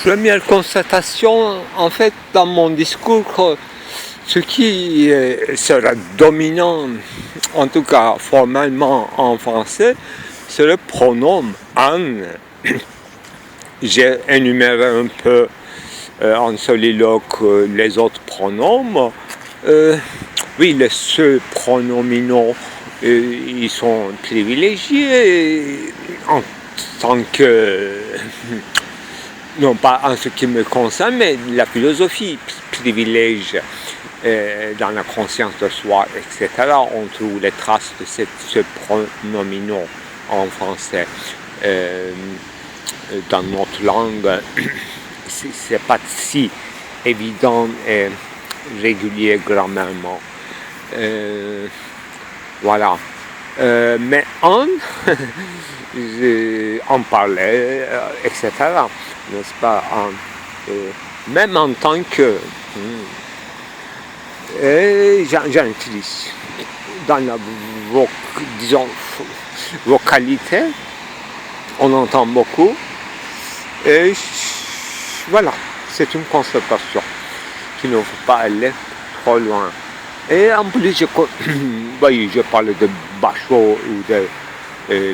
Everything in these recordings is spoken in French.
première constatation, en fait, dans mon discours, ce qui sera dominant, en tout cas formellement en français, c'est le pronom « an ». J'ai énuméré un peu en soliloque les autres pronoms. Oui, les seuls pronominaux, ils sont privilégiés en tant que, non pas en ce qui me concerne, mais la philosophie privilège dans la conscience de soi, etc. On trouve les traces de ce pronominaux en français. Dans notre langue, c'est pas si évident et régulier grammairement. Voilà. Mais on parlait, etc. N'est-ce pas? Même en tant que j'utilise dans la vocalité, on entend beaucoup. Et voilà, c'est une constatation qu'il ne faut pas aller trop loin. Et en plus, je parle de Basho ou de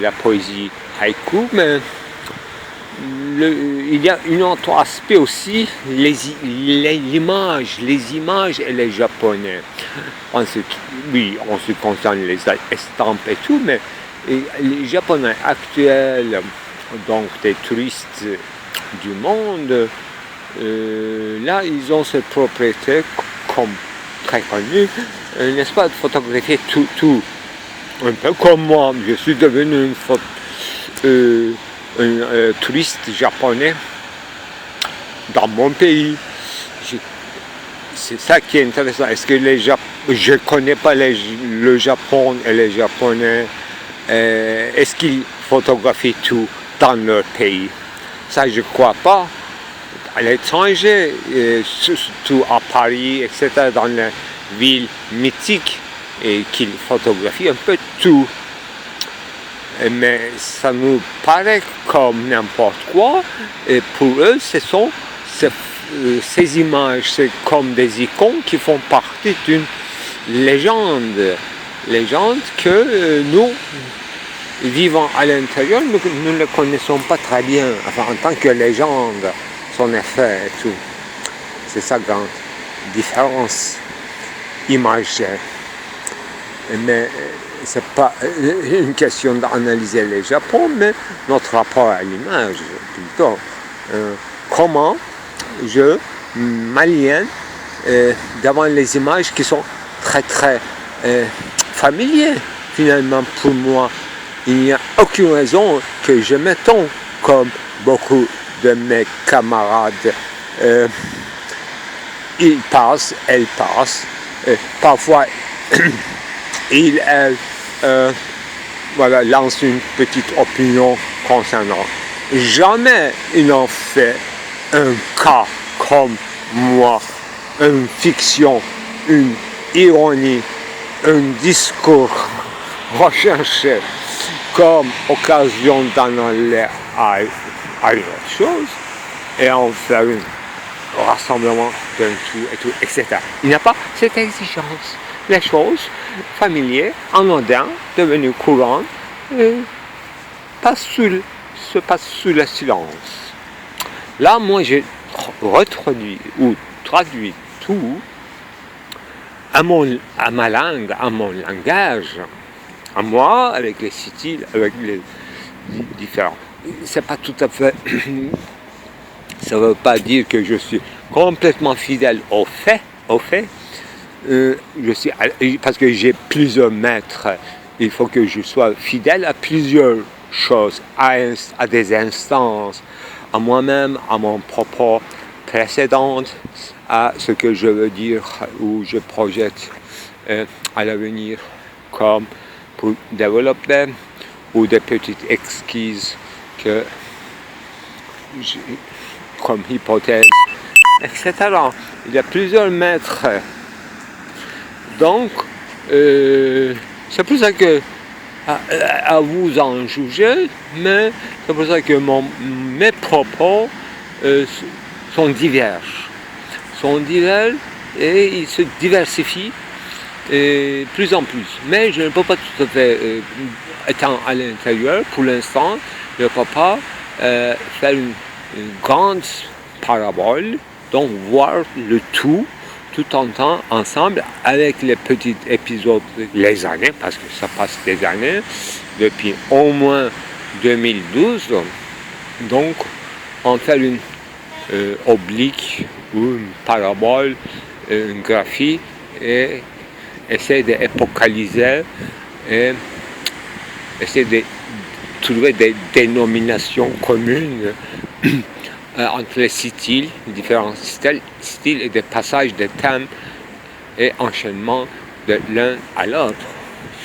la poésie haïku, mais il y a un autre aspect aussi, les images et les japonais. En ce qui concerne les estampes et tout, mais les japonais actuels, donc des touristes du monde, là ils ont cette propriété comme très connue, n'est-ce pas, de photographier tout, un peu comme moi. Je suis devenu un touriste japonais dans mon pays. C'est ça qui est intéressant. Est-ce que je ne connais pas le Japon et les Japonais, est-ce qu'ils photographient tout dans leur pays? Ça, je ne crois pas. À l'étranger, surtout à Paris, etc., dans les villes mythiques, et qu'ils photographient un peu tout. Mais ça nous paraît comme n'importe quoi, et pour eux, ces images, c'est comme des icônes qui font partie d'une légende que nous, vivant à l'intérieur, nous ne connaissons pas très bien, enfin, en tant que légende, son effet et tout. C'est sa grande différence imagée. Mais c'est pas une question d'analyser le Japon, mais notre rapport à l'image, plutôt. Comment je m'aliène devant les images qui sont très très familières, finalement, pour moi. Il n'y a aucune raison que je m'étonne, comme beaucoup de mes camarades. Ils passent, elles passent, parfois elles lancent une petite opinion concernant. Jamais ils n'ont fait un cas comme moi, une fiction, une ironie, un discours recherché comme occasion d'en aller à une autre chose et en faire un rassemblement d'un tout et tout, etc. Il n'y a pas cette exigence. Les choses familières, anodines, devenues courantes, se passent sous le silence. Là, moi, j'ai retraduit ou traduit tout à ma langue, à mon langage, à moi, avec les styles, avec les différents. C'est pas tout à fait. Ça ne veut pas dire que je suis complètement fidèle aux faits. Parce que j'ai plusieurs maîtres. Il faut que je sois fidèle à plusieurs choses, à des instances, à moi-même, à mon propos précédent, à ce que je veux dire ou je projette à l'avenir, comme pour développer, ou des petites exquises comme hypothèse, etc. Il y a plusieurs maîtres. Donc, c'est pour ça que, à vous en juger, mais c'est pour ça que mes propos sont diverges. Et ils se diversifient plus en plus. Mais je ne peux pas tout à fait, étant à l'intérieur, pour l'instant, je ne peux pas faire une grande parabole, donc voir le tout en temps ensemble avec les petits épisodes, les années, parce que ça passe des années, depuis au moins 2012. Donc, en faire une oblique ou une parabole, une graphie, et essayer d'épocaliser et essayer de trouver des dénominations communes entre les styles, différents styles et des passages de thèmes et enchaînements de l'un à l'autre.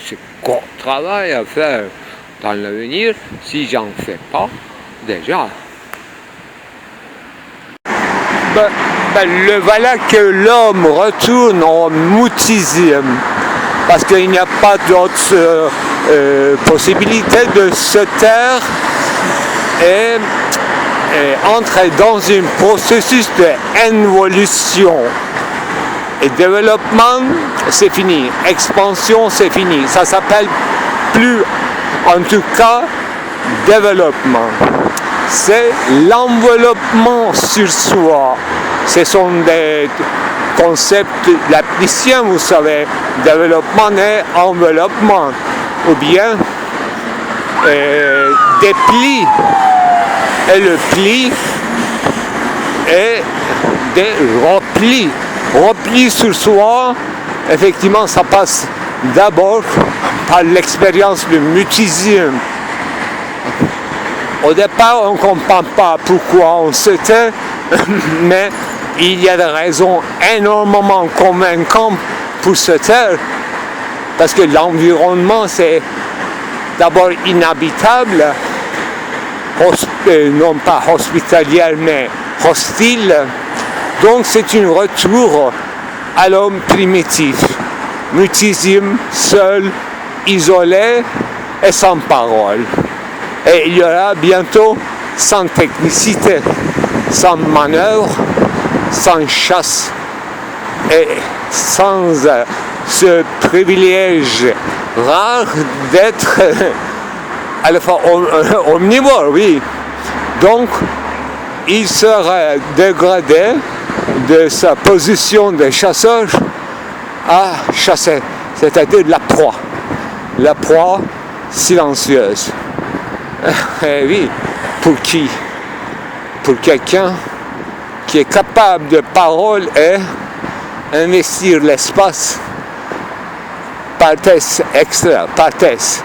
C'est gros travail à faire dans l'avenir si j'en fais pas déjà. Le voilà que l'homme retourne au mutisme, parce qu'il n'y a pas d'autre possibilité de se taire et entrer dans un processus d'évolution. Et développement, c'est fini. Expansion, c'est fini. Ça s'appelle plus, en tout cas, développement. C'est l'enveloppement sur soi. Ce sont des concepts lapticiens, vous savez, développement et enveloppement, ou bien des plis, et le pli est des replis. Repli sur soi, effectivement, ça passe d'abord par l'expérience du mutisme. Au départ, on ne comprend pas pourquoi on se tait, mais il y a des raisons énormément convaincantes pour se taire, parce que l'environnement, c'est d'abord inhabitable, non pas hospitalière, mais hostile. Donc c'est un retour à l'homme primitif, mutisme, seul, isolé et sans parole. Et il y aura bientôt sans technicité, sans manœuvre, sans chasse et sans ce privilège rare d'être à la fois omnivore, oui. Donc, il sera dégradé de sa position de chasseur à chasser, c'est-à-dire la proie silencieuse. Et oui, pour qui? Pour quelqu'un qui est capable de parole et investir l'espace par test extra, par test.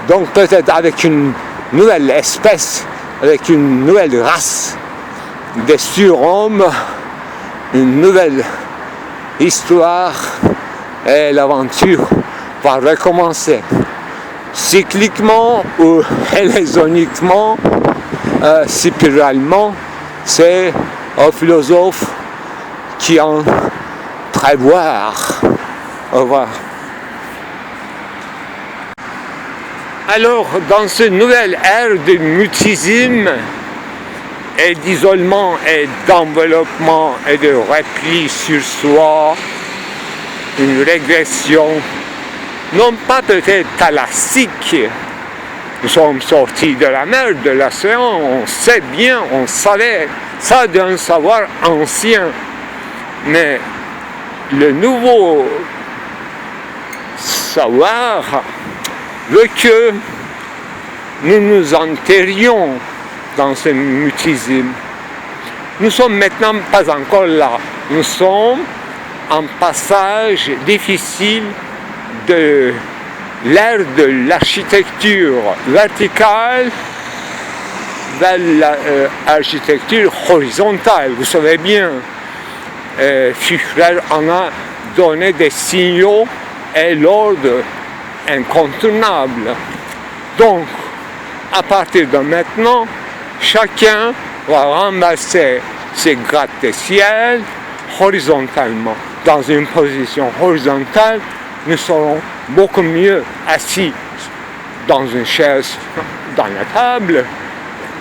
Donc peut-être avec une nouvelle espèce, avec une nouvelle race des surhommes, une nouvelle histoire, et l'aventure va recommencer. Cycliquement ou hélézoniquement, spiralement, c'est un philosophe qui en prévoit. Au revoir. Alors, dans cette nouvelle ère de mutisme et d'isolement et d'enveloppement et de repli sur soi, une régression, non pas peut-être thalassique. Nous sommes sortis de la mer, de l'océan, on sait bien, on savait ça d'un savoir ancien. Mais le nouveau savoir veut que nous nous enterrions dans ce mutisme. Nous sommes maintenant pas encore là. Nous sommes en passage difficile de l'ère de l'architecture verticale vers l'architecture horizontale. Vous savez bien, Fichtler en a donné des signaux et l'ordre incontournable. Donc, à partir de maintenant, chacun va ramasser ses gratte-ciel horizontalement. Dans une position horizontale, nous serons beaucoup mieux assis dans une chaise, dans la table,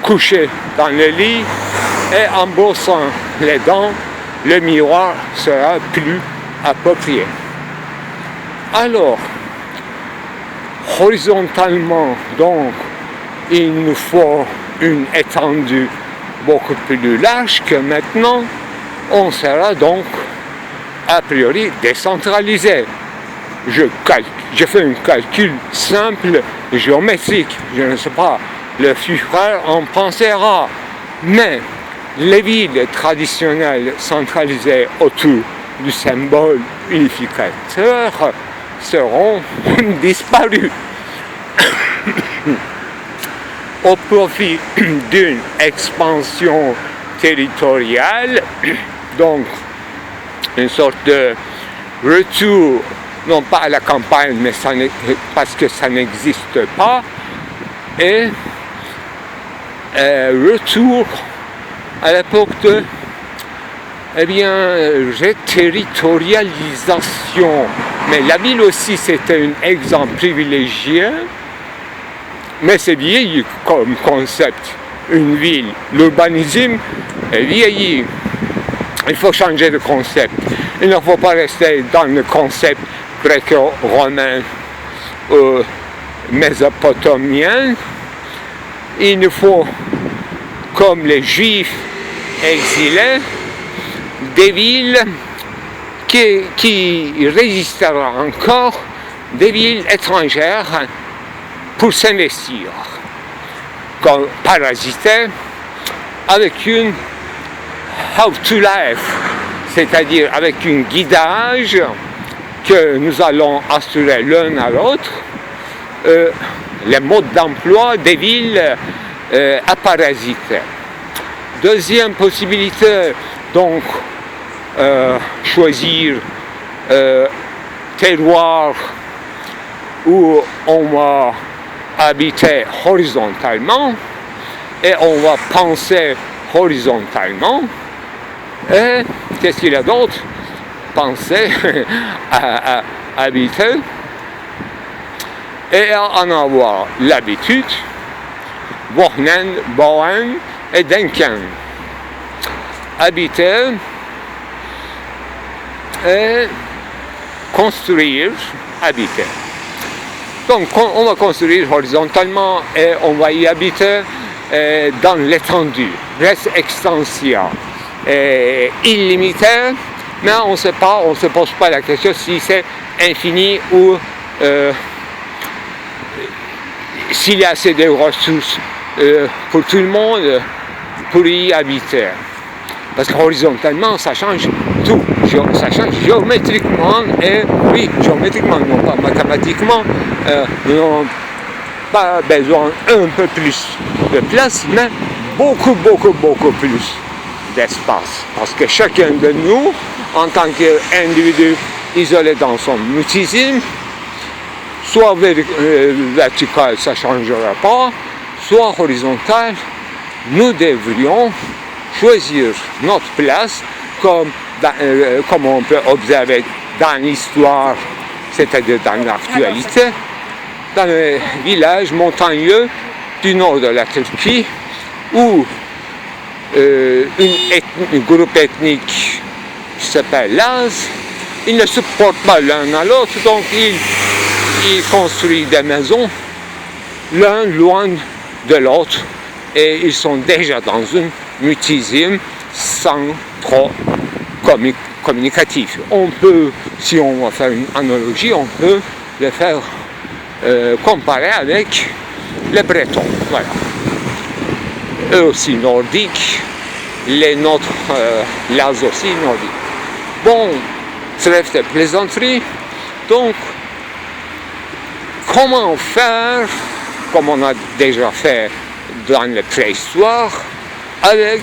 couchés dans le lit et en brossant les dents, le miroir sera plus approprié. Alors, horizontalement, donc, il nous faut une étendue beaucoup plus large que maintenant. On sera donc a priori décentralisé. Je fais un calcul simple, géométrique, je ne sais pas, le futur en pensera, mais les villes traditionnelles centralisées autour du symbole unificateur seront disparues au profit d'une expansion territoriale, donc une sorte de retour, non pas à la campagne, mais parce que ça n'existe pas, et retour à l'époque de reterritorialisation. Mais la ville aussi, c'était un exemple privilégié, mais c'est vieilli comme concept. Une ville, l'urbanisme est vieilli. Il faut changer de concept. Il ne faut pas rester dans le concept gréco-romain ou mésopotamien. Il nous faut, comme les Juifs exilés, des villes qui résisteront encore, des villes étrangères pour s'investir, comme parasiter, avec une how to life, c'est-à-dire avec un guidage que nous allons assurer l'un à l'autre, les modes d'emploi des villes à parasiter. Deuxième possibilité, donc, choisir terroir où on va habiter horizontalement et on va penser horizontalement. Et qu'est-ce qu'il y a d'autre? Penser à habiter et à en avoir l'habitude, wohnen, bauen et denken. Habiter et construire, habiter. Donc on va construire horizontalement et on va y habiter dans l'étendue, reste extension illimitée, mais on ne sait pas, on ne se pose pas la question si c'est infini ou s'il y a assez de ressources pour tout le monde pour y habiter. Parce qu'horizontalement, ça change tout. Ça change géométriquement, et oui, géométriquement, non pas mathématiquement, nous n'avons pas besoin un peu plus de place, mais beaucoup plus d'espace. Parce que chacun de nous, en tant qu'individu isolé dans son mutisme, soit vertical, ça ne changera pas, soit horizontal, nous devrions choisir notre place comme on peut observer dans l'histoire, c'est-à-dire dans l'actualité, dans les villages montagneux du nord de la Turquie, où un groupe ethnique qui s'appelle Laz, ils ne se supportent pas l'un à l'autre, donc ils construisent des maisons l'un loin de l'autre, et ils sont déjà dans un mutisme sans trop communicatif. On peut, si on va faire une analogie, on peut le faire comparer avec les Bretons. Voilà. Eux aussi nordiques, les nôtres, Laz aussi nordiques. Bon, trêve de plaisanterie. Donc, comment faire, comme on a déjà fait dans la préhistoire, avec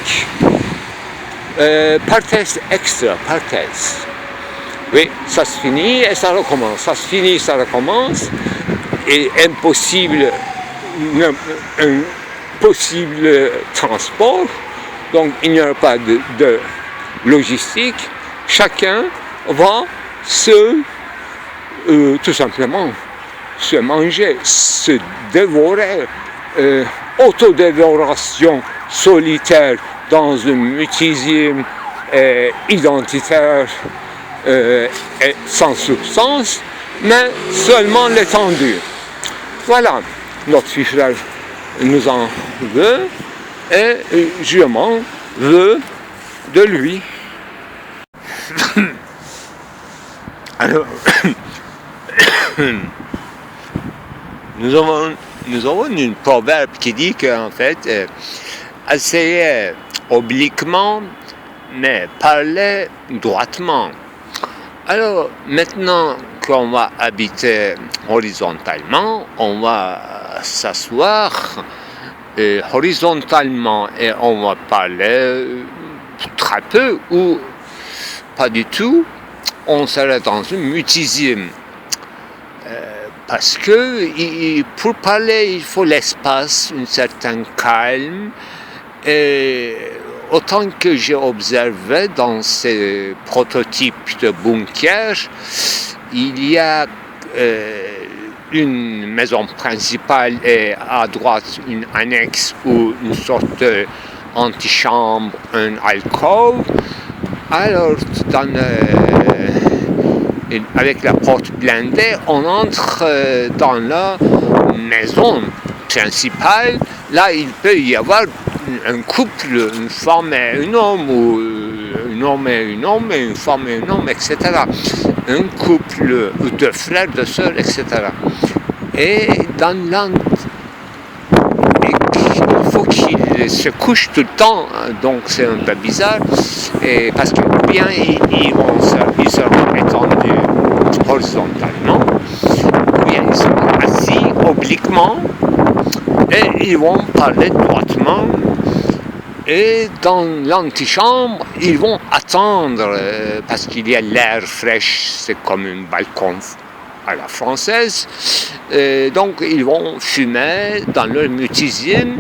parthèse extra, parthèse. Oui, ça se finit et ça recommence. Ça se finit, ça recommence. Et impossible, un possible transport. Donc il n'y aura pas de logistique. Chacun va tout simplement se manger, se dévorer, autodévoration solitaire dans un mutisme identitaire et sans substance, mais seulement l'étendue. Voilà, notre frère nous en veut et je m'en veux de lui. Alors, nous avons une proverbe qui dit qu'en fait, essayez obliquement, mais parlez droitement. Alors, maintenant qu'on va habiter horizontalement, on va s'asseoir horizontalement et on va parler très peu ou pas du tout. On serait dans une mutisme. Parce que pour parler, il faut l'espace, un certain calme. Et autant que j'ai observé dans ces prototypes de bunkers, il y a une maison principale et à droite une annexe ou une sorte d'antichambre, un alcôve. Alors, avec la porte blindée, on entre dans la maison principale. Là, il peut y avoir un couple, une femme et un homme, ou un homme et un homme, et une femme et un homme, etc. Un couple, ou deux frères, deux sœurs, etc. Et dans il faut qu'ils se couchent tout le temps, donc c'est un peu bizarre, et parce que bien ils seront étendus horizontalement, ou bien ils seront assis obliquement, et ils vont parler droitement, et dans l'antichambre, ils vont attendre, parce qu'il y a l'air fraîche, c'est comme un balcon à la française, donc ils vont fumer dans leur mutisme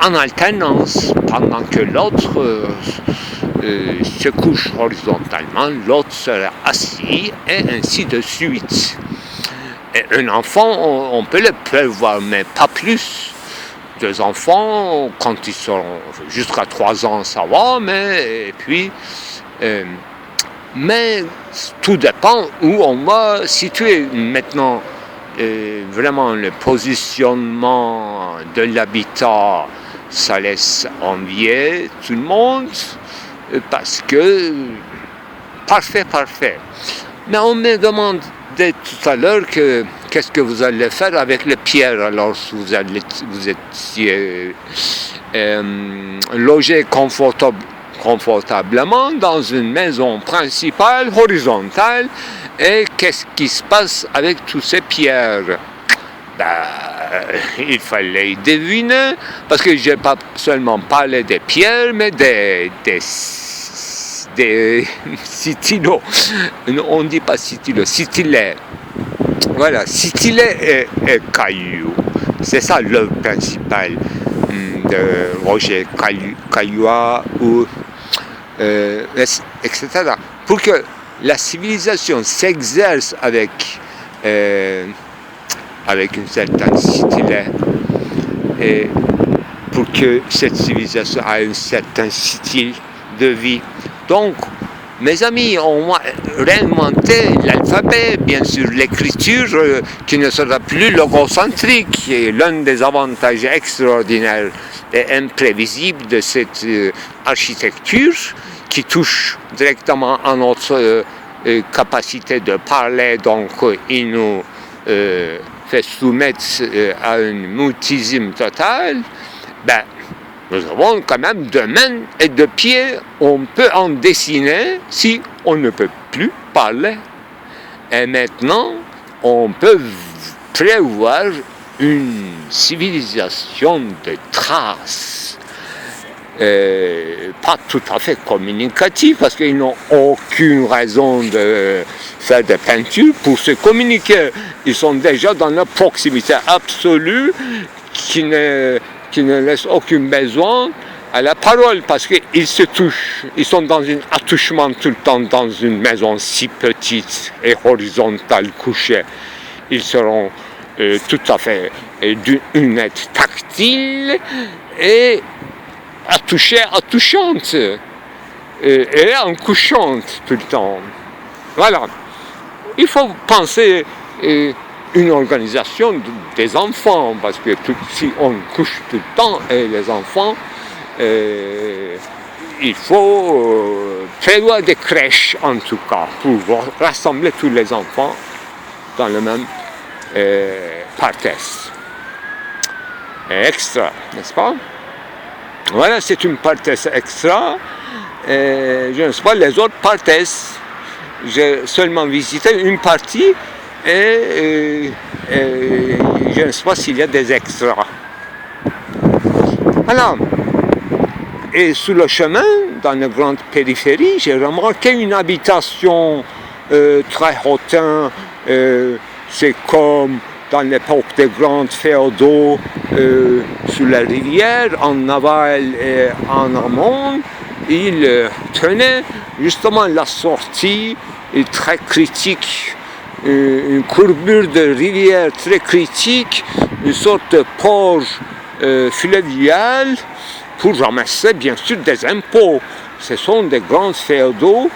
en alternance, pendant que l'autre se couche horizontalement, l'autre sera assis, et ainsi de suite. Et un enfant, on peut le prévoir, mais pas plus. Deux enfants, quand ils seront jusqu'à 3 ans, ça va, mais tout dépend où on va situer maintenant. Vraiment le positionnement de l'habitat, ça laisse envier tout le monde, parce que parfait. Mais on me demandait tout à l'heure qu'est-ce que vous allez faire avec les pierres alors vous étiez logé confortablement dans une maison principale horizontale. Et qu'est-ce qui se passe avec toutes ces pierres? Il fallait deviner, parce que je n'ai pas seulement parlé des pierres, mais des stylos. On ne dit pas stylos, stylets. Voilà, stylets et cailloux. C'est ça l'œuvre principale de Roger Caillois, etc. Pour que la civilisation s'exerce avec une certaine style, et pour que cette civilisation ait un certain style de vie. Donc, mes amis, on va réinventer l'alphabet, bien sûr, l'écriture qui ne sera plus logocentrique, et l'un des avantages extraordinaires et imprévisibles de cette architecture qui touche directement à notre capacité de parler, donc il nous fait soumettre à un mutisme total. Nous avons quand même de mains et de pieds, on peut en dessiner si on ne peut plus parler. Et maintenant, on peut prévoir une civilisation de traces. Pas tout à fait communicatif, parce qu'ils n'ont aucune raison de faire des peintures pour se communiquer. Ils sont déjà dans la proximité absolue qui ne laisse aucun besoin à la parole, parce qu'ils se touchent. Ils sont dans un attouchement tout le temps dans une maison si petite et horizontale couchée. Ils seront tout à fait d'une être tactile et attouchante. et en couchante tout le temps. Voilà. Il faut penser une organisation des enfants, parce que si on couche tout le temps, et les enfants, il faut prévoir des crèches en tout cas, pour rassembler tous les enfants dans le même parthèse. Extra, n'est-ce pas? Voilà, c'est une parthèse extra. Je ne sais pas les autres parthèses. J'ai seulement visité une partie et je ne sais pas s'il y a des extras. Voilà. Et sur le chemin, dans la grande périphérie, j'ai remarqué une habitation très hautaine. C'est comme dans l'époque des grands féodaux sur la rivière, en aval et en amont. Ils tenaient justement la sortie très critique, une courbure de rivière très critique, une sorte de port fluvial pour ramasser bien sûr des impôts. Ce sont des grands féodaux.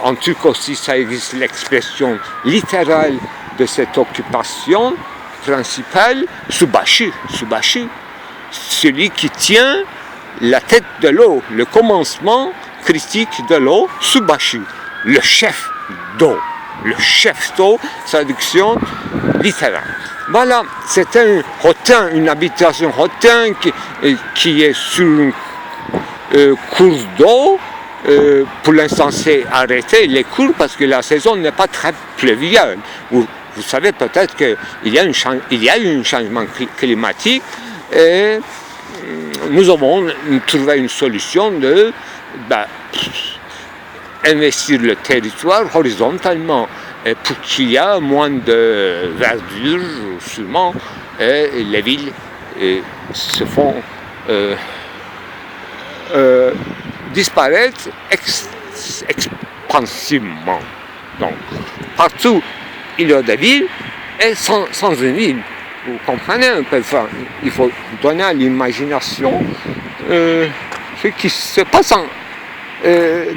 En turc aussi, ça existe l'expression littérale de cette occupation principale, Subaşı, celui qui tient la tête de l'eau, le commencement critique de l'eau, Subaşı, le chef d'eau. Le chef d'eau, traduction littérale. Voilà, c'est un hautain, une habitation hautain qui est sur une cours d'eau. Pour l'instant, c'est arrêté les cours parce que la saison n'est pas très pluviale. Vous savez peut-être qu'il y a eu un changement climatique et nous avons trouvé une solution de investir le territoire horizontalement pour qu'il y ait moins de verdure, sûrement, et les villes se font disparaître expansivement. Donc, partout, il y a des villes et sans une ville. Vous comprenez un peu, enfin, il faut donner à l'imagination ce qui se passe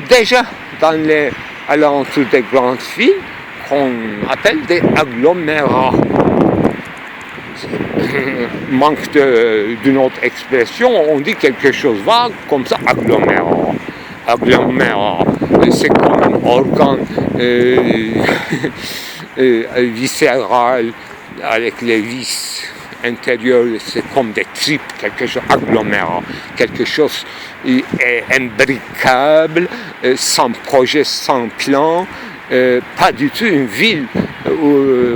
déjà dans les alentours des grandes villes qu'on appelle des agglomérats. Manque d'une autre expression, on dit quelque chose vague comme ça, agglomérat. Agglomérat, c'est comme un organe viscéral avec les vis intérieures, c'est comme des tripes, quelque chose, agglomérat, quelque chose imbricable, sans projet, sans plan, pas du tout une ville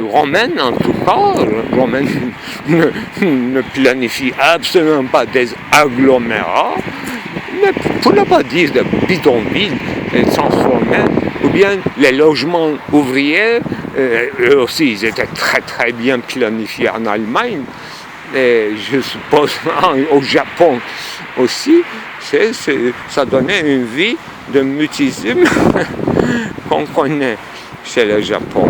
romaine en tout cas. Romaine ne planifie absolument pas des agglomérats, mais pour ne pas dire de bidonvilles transformés, ou bien les logements ouvriers, eux aussi ils étaient très très bien planifiés en Allemagne, et je suppose au Japon aussi, ça donnait une vie de mutisme qu'on connaît chez le Japon.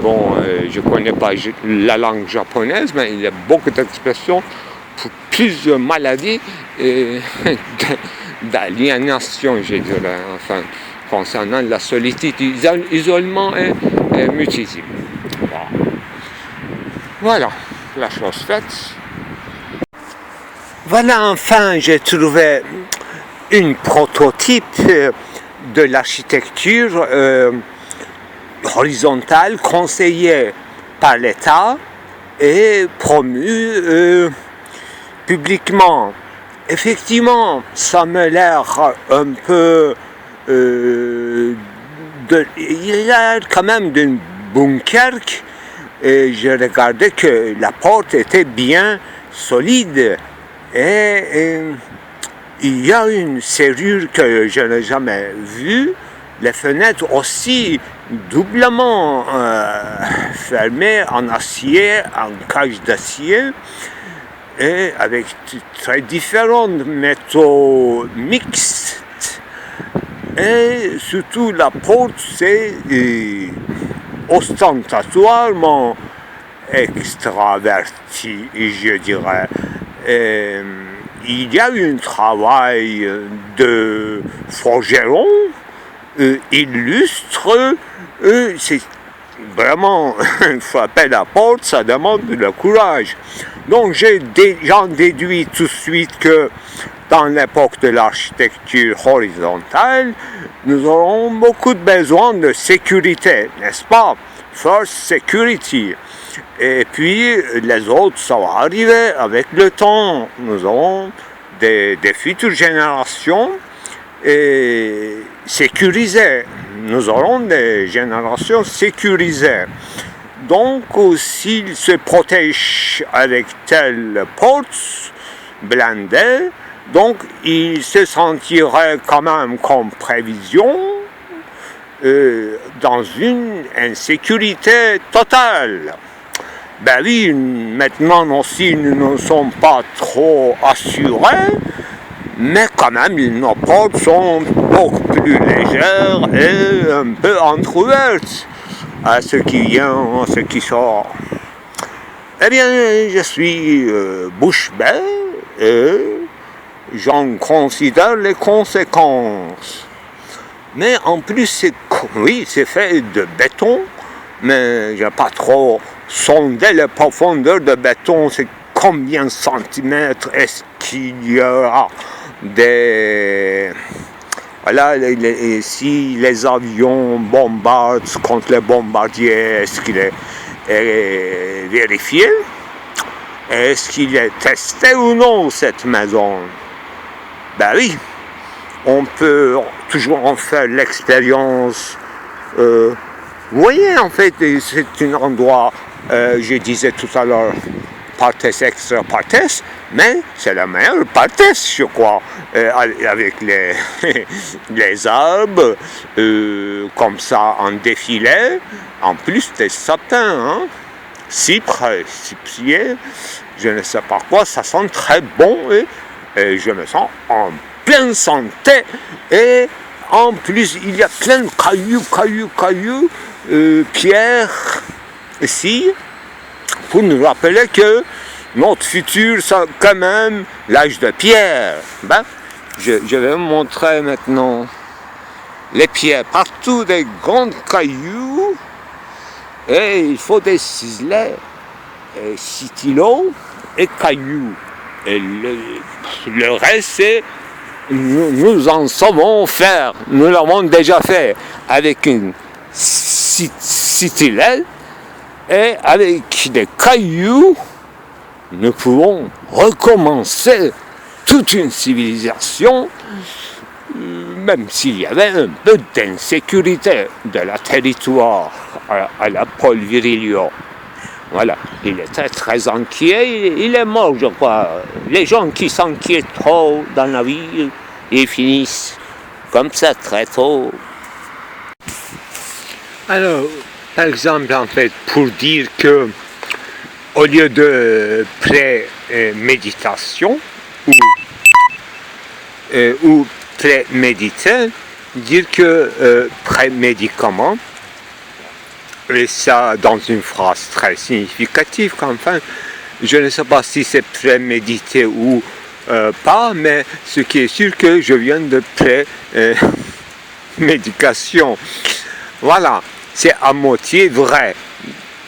Bon, je ne connais pas la langue japonaise, mais il y a beaucoup d'expressions pour plusieurs maladies d'aliénation, je dirais, enfin, concernant la solitude, isolement et mutisme. Voilà, la chose faite. Voilà, enfin, j'ai trouvé une prototype de l'architecture horizontale conseillée par l'État et promue publiquement. Effectivement, ça me l'air un peu... il y a quand même d'un bunker et j'ai regardé que la porte était bien solide et il y a une serrure que je n'ai jamais vue, les fenêtres aussi doublement fermées en acier, en cage d'acier, et avec très différents métaux mixtes. Et surtout la porte, c'est ostentatoirement extraverti, je dirais. il y a un travail de forgeron illustre, c'est vraiment frapper la porte, ça demande le courage. Donc j'en déduis tout de suite que dans l'époque de l'architecture horizontale, nous aurons beaucoup de besoin de sécurité, n'est-ce pas? First security. Et puis les autres, ça va arriver avec le temps. Nous aurons des futures générations sécurisées. Nous aurons des générations sécurisées. Donc, s'ils se protègent avec telle porte blindée, donc ils se sentiraient quand même comme prévision dans une insécurité totale. Ben oui, maintenant aussi, nous ne sommes pas trop assurés, mais quand même, nos portes sont beaucoup plus légères et un peu entrouvertes à ce qui vient, à ce qui sort. Eh bien, je suis bouche bée et j'en considère les conséquences. Mais en plus, c'est fait de béton, mais je n'ai pas trop sondé la profondeur de béton. C'est combien de centimètres est-ce qu'il y aura des... Voilà, si les avions bombardent contre les bombardiers, est-ce qu'il est vérifié? Est-ce qu'il est testé ou non, cette maison? Ben oui, on peut toujours en faire l'expérience. Vous voyez, en fait, c'est un endroit, je disais tout à l'heure, partes extra partes, mais c'est la meilleure partes, je crois, avec les arbres, comme ça, en défilé, en plus des sapins, hein, cypriers, je ne sais pas quoi, ça sent très bon, et je me sens en pleine santé, et en plus, il y a plein de cailloux, pierres, ici, pour nous rappeler que notre futur, c'est quand même l'âge de pierre. Ben, je vais vous montrer maintenant les pierres. Partout des grands cailloux. Et il faut des ciselets, stylos et cailloux. Et le reste, c'est nous en savons faire. Nous l'avons déjà fait avec une stylet. Et avec des cailloux, nous pouvons recommencer toute une civilisation, même s'il y avait un peu d'insécurité de la territoire à la Paul Virilio. Voilà, il était très inquiet, il est mort, je crois. Les gens qui s'inquiètent trop dans la vie, ils finissent comme ça très tôt. Alors, par exemple, en fait, pour dire que au lieu de pré-méditation ou pré-méditer, dire que pré-médicament, et ça dans une phrase très significative qu'enfin, je ne sais pas si c'est pré-méditer ou pas, mais ce qui est sûr que je viens de pré-médication. Voilà. C'est à moitié vrai.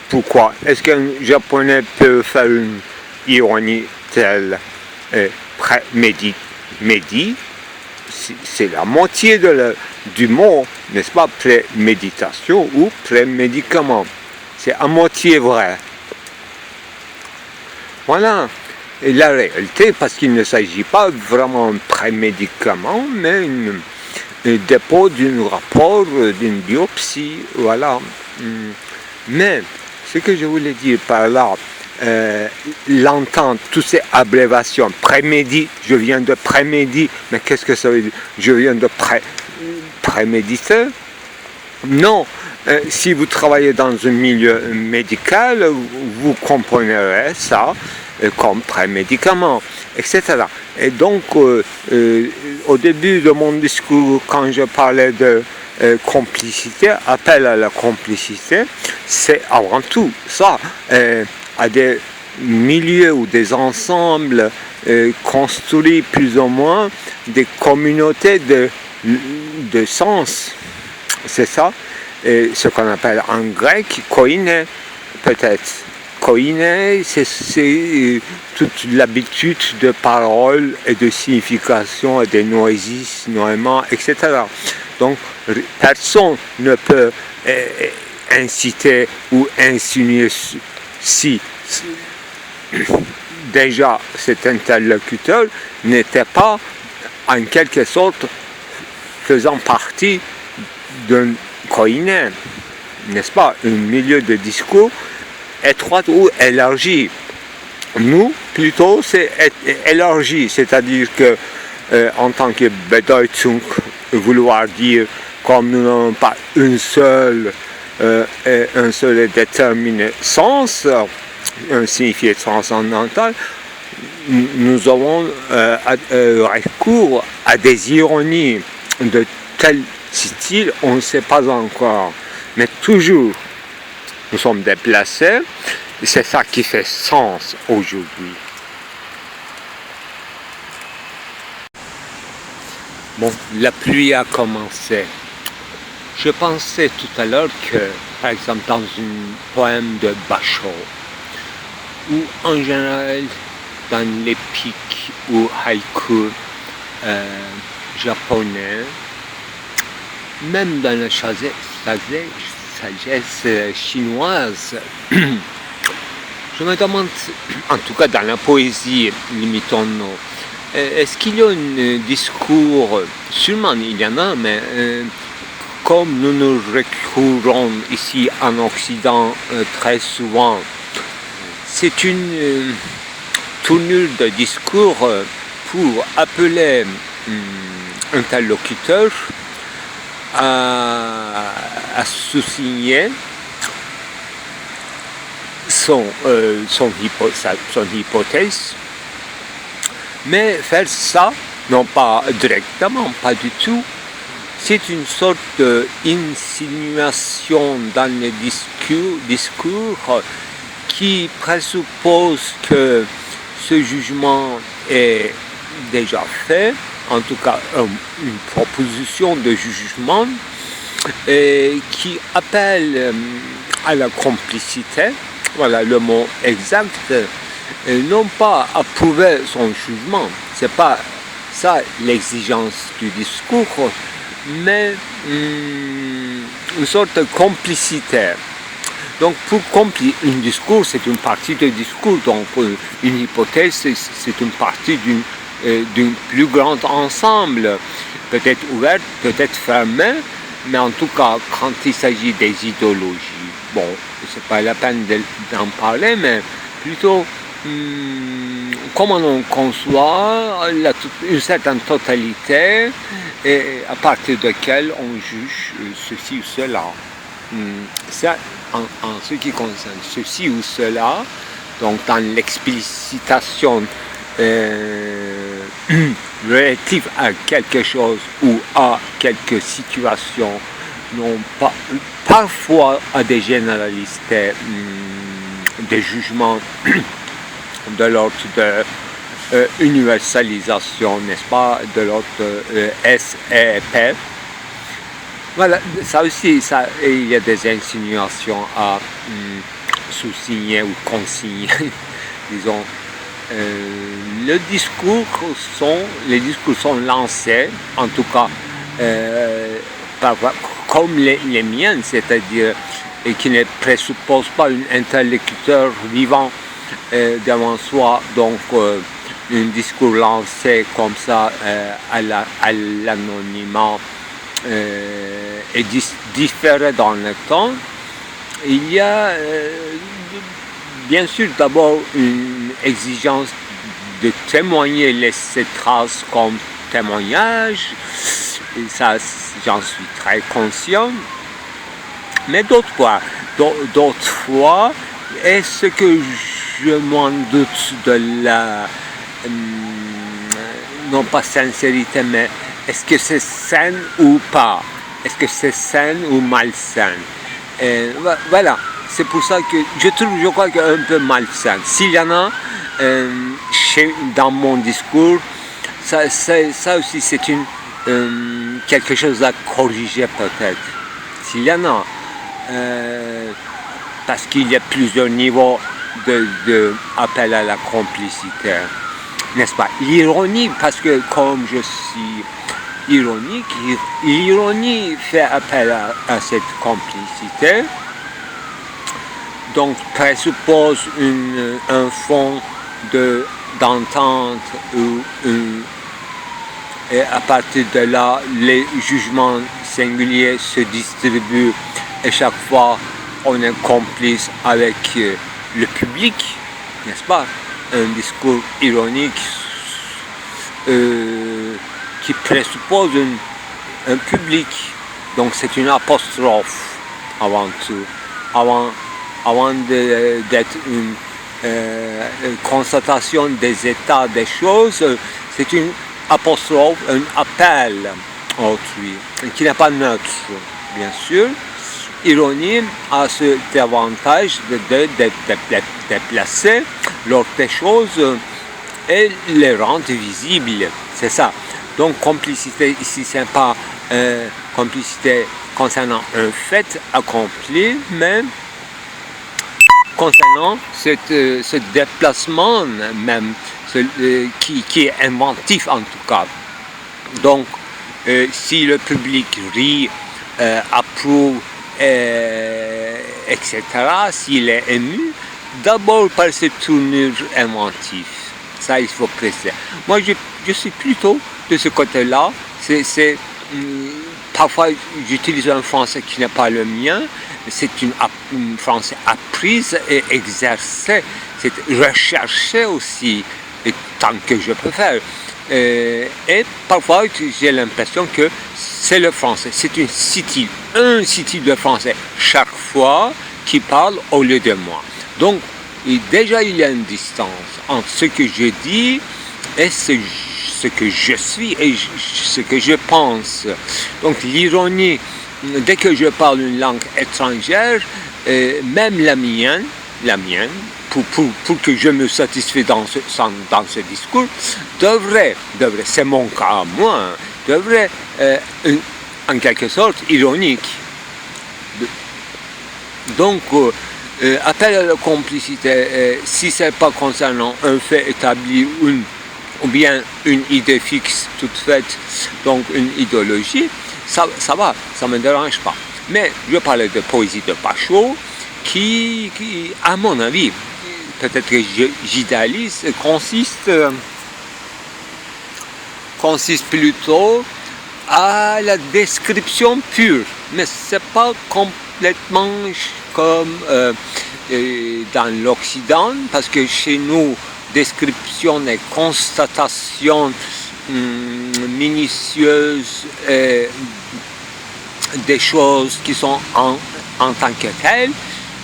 Pourquoi? Est-ce qu'un japonais peut faire une ironie telle pré-médi? C'est la moitié du mot, n'est-ce pas? Pré-méditation ou pré-médicament. C'est à moitié vrai. Voilà. Et la réalité, parce qu'il ne s'agit pas vraiment d'un pré-médicament, mais un dépôt d'un rapport, d'une biopsie, voilà. Mais, ce que je voulais dire par là, l'entente, toutes ces abréviations, prémédit, je viens de prémédit, mais qu'est-ce que ça veut dire? Je viens de préméditer? Non, si vous travaillez dans un milieu médical, vous comprendrez ça comme prémédicament, etc. Et donc, au début de mon discours, quand je parlais de complicité, appel à la complicité, c'est avant tout ça, à des milieux ou des ensembles construits plus ou moins des communautés de sens. C'est ça, ce qu'on appelle en grec koine, peut-être. Koine, c'est toute l'habitude de parole et de signification et de noésis, noément, etc. Donc, personne ne peut inciter ou insinuer si déjà cet interlocuteur n'était pas en quelque sorte faisant partie d'un koine, n'est-ce pas, un milieu de discours étroit ou élargi. Nous, plutôt, c'est élargi, c'est-à-dire que en tant que Bedeutung, vouloir dire comme nous n'avons pas un seul et déterminé sens, un signifié transcendantal, nous avons recours à des ironies de tel style, on ne sait pas encore, mais toujours nous sommes déplacés, et c'est ça qui fait sens aujourd'hui. Bon, la pluie a commencé. Je pensais tout à l'heure que, par exemple, dans un poème de Basho, ou en général dans l'épique ou haïku japonais, même dans la sagesse chinoise, je me demande, en tout cas dans la poésie, limitons-nous, est-ce qu'il y a un discours, sûrement il y en a, mais comme nous recourons ici en Occident très souvent, c'est une tournure de discours pour appeler un interlocuteur à souligner son hypothèse, mais faire ça, non pas directement, pas du tout, c'est une sorte d'insinuation dans le discours qui présuppose que ce jugement est déjà fait, en tout cas une proposition de jugement qui appelle à la complicité, voilà le mot exact, non pas à prouver son jugement, c'est pas ça l'exigence du discours, mais une sorte de complicité. Donc pour complir un discours, c'est une partie du discours, donc une hypothèse, c'est une partie d'un plus grand ensemble, peut-être ouverte, peut-être fermée, mais en tout cas, quand il s'agit des idéologies, bon, c'est pas la peine d'en parler, mais plutôt comment on conçoit une certaine totalité et à partir de laquelle on juge ceci ou cela. Ça, en ce qui concerne ceci ou cela, donc dans l'explicitation relative à quelque chose ou à quelques situations, non pas parfois à des généralités, des jugements de l'ordre de universalisation, n'est-ce pas, de l'ordre S et P. Voilà, ça aussi, il y a des insinuations à sous-signer ou consigner, disons. Les discours sont lancés, en tout cas, comme les miennes, c'est-à-dire et qui ne présupposent pas un interlocuteur vivant devant soi, donc un discours lancé comme ça à l'anonymat et différé dans le temps. Il y a bien sûr d'abord une exigence de témoigner ces traces comme témoignage, et ça j'en suis très conscient, mais d'autres fois, est-ce que je m'en doute de la non pas sincérité, mais est-ce que c'est sain ou pas, est-ce que c'est sain ou malsain, voilà, c'est pour ça que je crois qu'un peu malsain. S'il y en a dans mon discours, ça aussi c'est quelque chose à corriger peut-être. S'il y en a, parce qu'il y a plusieurs niveaux de appel à la complicité, n'est-ce pas? L'ironie, parce que comme je suis ironique, l'ironie fait appel à cette complicité, donc présuppose un fond d'entente et à partir de là, les jugements singuliers se distribuent et chaque fois on est complice avec le public, n'est-ce pas? Un discours ironique qui présuppose un public, donc c'est une apostrophe avant tout, avant d'être une constatation des états des choses, c'est une apostrophe, un appel à autrui, qui n'est pas neutre, bien sûr. Ironie a cet avantage de déplacer l'ordre des choses et les rendre visibles, c'est ça. Donc complicité ici, c'est pas complicité concernant un fait accompli, mais concernant ce déplacement même, qui est inventif en tout cas. Donc, si le public rit, approuve, etc., s'il est ému, d'abord par cette tournure inventive. Ça, il faut préciser. Moi, je suis plutôt de ce côté-là. Parfois, j'utilise un français qui n'est pas le mien. C'est une français apprise et exercée. C'est recherché aussi, et tant que je peux faire. Et parfois, j'ai l'impression que c'est le français. C'est un style de français chaque fois qui parle au lieu de moi. Donc, déjà, il y a une distance entre ce que je dis et ce que je suis et ce que je pense. Donc, l'ironie, dès que je parle une langue étrangère, même la mienne, pour que je me satisfasse dans ce discours, devrait, c'est mon cas à moi, devrait, en quelque sorte, ironique. Donc, appel à la complicité, si ce n'est pas concernant un fait établi ou bien une idée fixe toute faite, donc une idéologie, ça va, ça ne me dérange pas. Mais je parlais de poésie de Pachot, qui à mon avis, peut-être que j'idéalise, consiste plutôt à la description pure, mais c'est pas complètement comme dans l'Occident, parce que chez nous, description et constatation minutieuse des choses qui sont en tant que telles,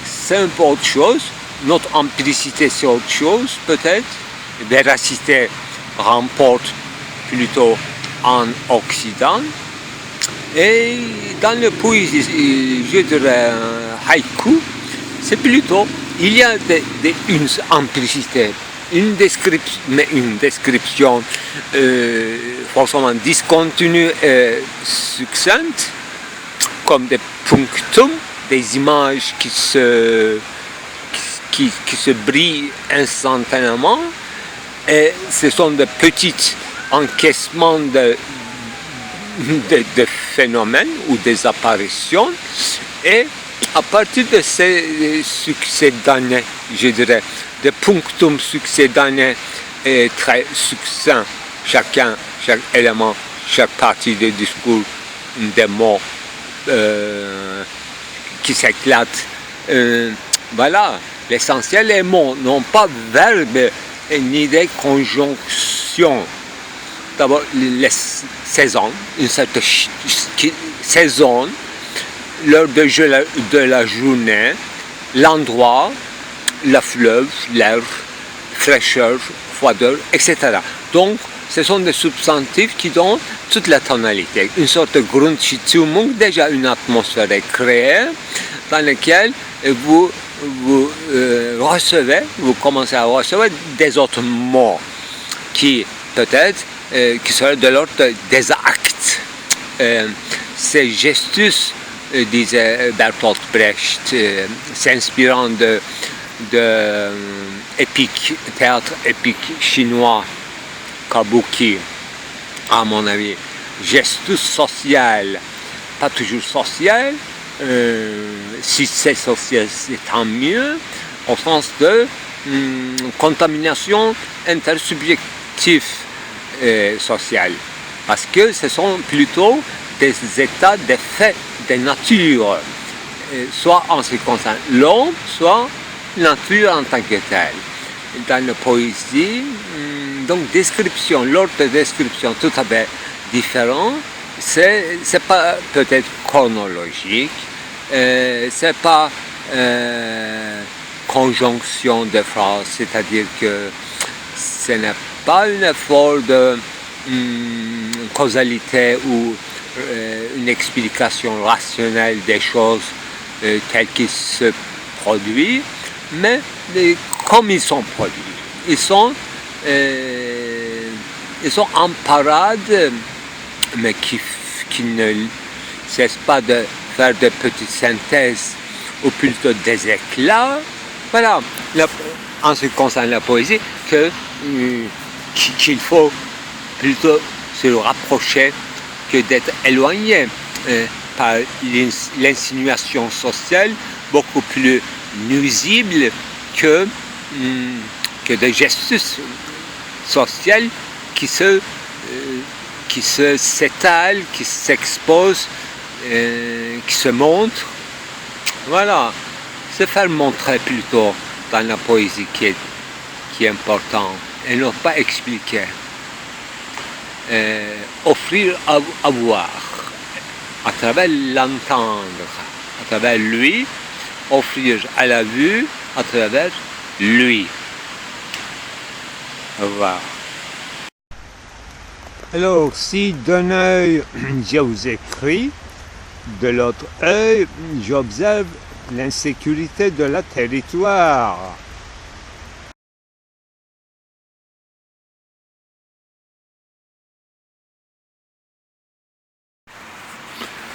c'est un peu autre chose. Notre empiricité, c'est autre chose, peut-être. Véracité remporte plutôt en Occident. Et dans le poésie, je dirais haïku, c'est plutôt, il y a une empiricité, une description forcément discontinue et succincte, comme des punctum, des images qui se brillent instantanément, et ce sont de petits encaissements de phénomènes ou des apparitions, et à partir de ces succédanés, je dirais, des punctum succédanés et très succincts, chaque élément, chaque partie du discours, des mots qui s'éclatent. Voilà, l'essentiel, les mots n'ont pas de verbe ni de conjonction. D'abord, les saisons, une certaine saison, l'heure de la journée, l'endroit, le fleuve, l'air, fraîcheur, froideur, etc. Donc, ce sont des substantifs qui donnent toute la tonalité. Une sorte de Grundstimmung, déjà une atmosphère est créée, dans laquelle vous commencez à recevoir des autres mots qui peut-être qui seraient de l'ordre des actes. Ces gestus, disait Bertolt Brecht, s'inspirant de théâtre épique chinois, kabuki, à mon avis, gestus social, pas toujours social, si c'est social, c'est tant mieux, au sens de contamination intersubjective sociale, parce que ce sont plutôt des états, des faits, des natures, soit en ce qui concerne l'homme, soit nature en tant que telle. Dans la poésie, donc description, l'ordre de description tout à fait différent, c'est pas peut-être chronologique, c'est pas conjonction de phrases, c'est-à-dire que ce n'est pas un effort de causalité ou une explication rationnelle des choses telles qu'elles se produisent, mais comme ils sont produits. Ils sont en parade, mais qui ne cessent pas de faire de petites synthèses ou plutôt des éclats. Voilà, en ce qui concerne la poésie, qu'il faut plutôt se rapprocher que d'être éloigné par l'insinuation sociale, beaucoup plus nuisible que des gestes sociaux qui s'étalent, qui s'exposent, qui se montrent. Voilà, se faire montrer plutôt dans la poésie qui est important, et non pas expliquer. Offrir à voir, à travers l'entendre, à travers lui, offrir à la vue, à travers lui. Au revoir. Alors, si d'un œil je vous écris, de l'autre œil j'observe l'insécurité de la territoire.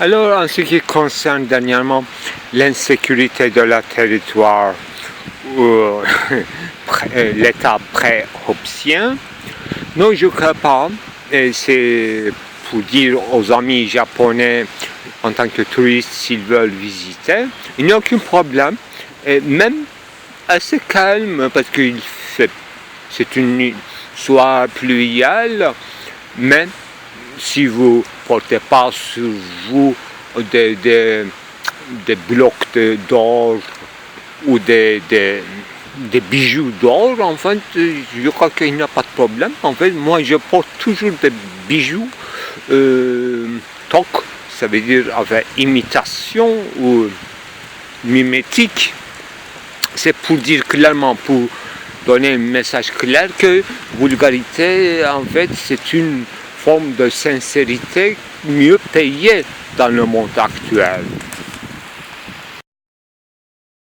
Alors, en ce qui concerne dernièrement l'insécurité de la territoire, ou l'état pré-hobbésien, non, je ne crois pas, et c'est pour dire aux amis japonais en tant que touristes s'ils veulent visiter, il n'y a aucun problème, et même assez calme, parce que c'est une soirée pluviale, mais si vous ne portez pas sur vous des blocs d'or ou des bijoux d'or, en fait, je crois qu'il n'y a pas de problème. En fait, moi, je porte toujours des bijoux toc, ça veut dire avec imitation ou mimétique. C'est pour dire clairement, pour donner un message clair que vulgarité, en fait, c'est une forme de sincérité mieux payée dans le monde actuel.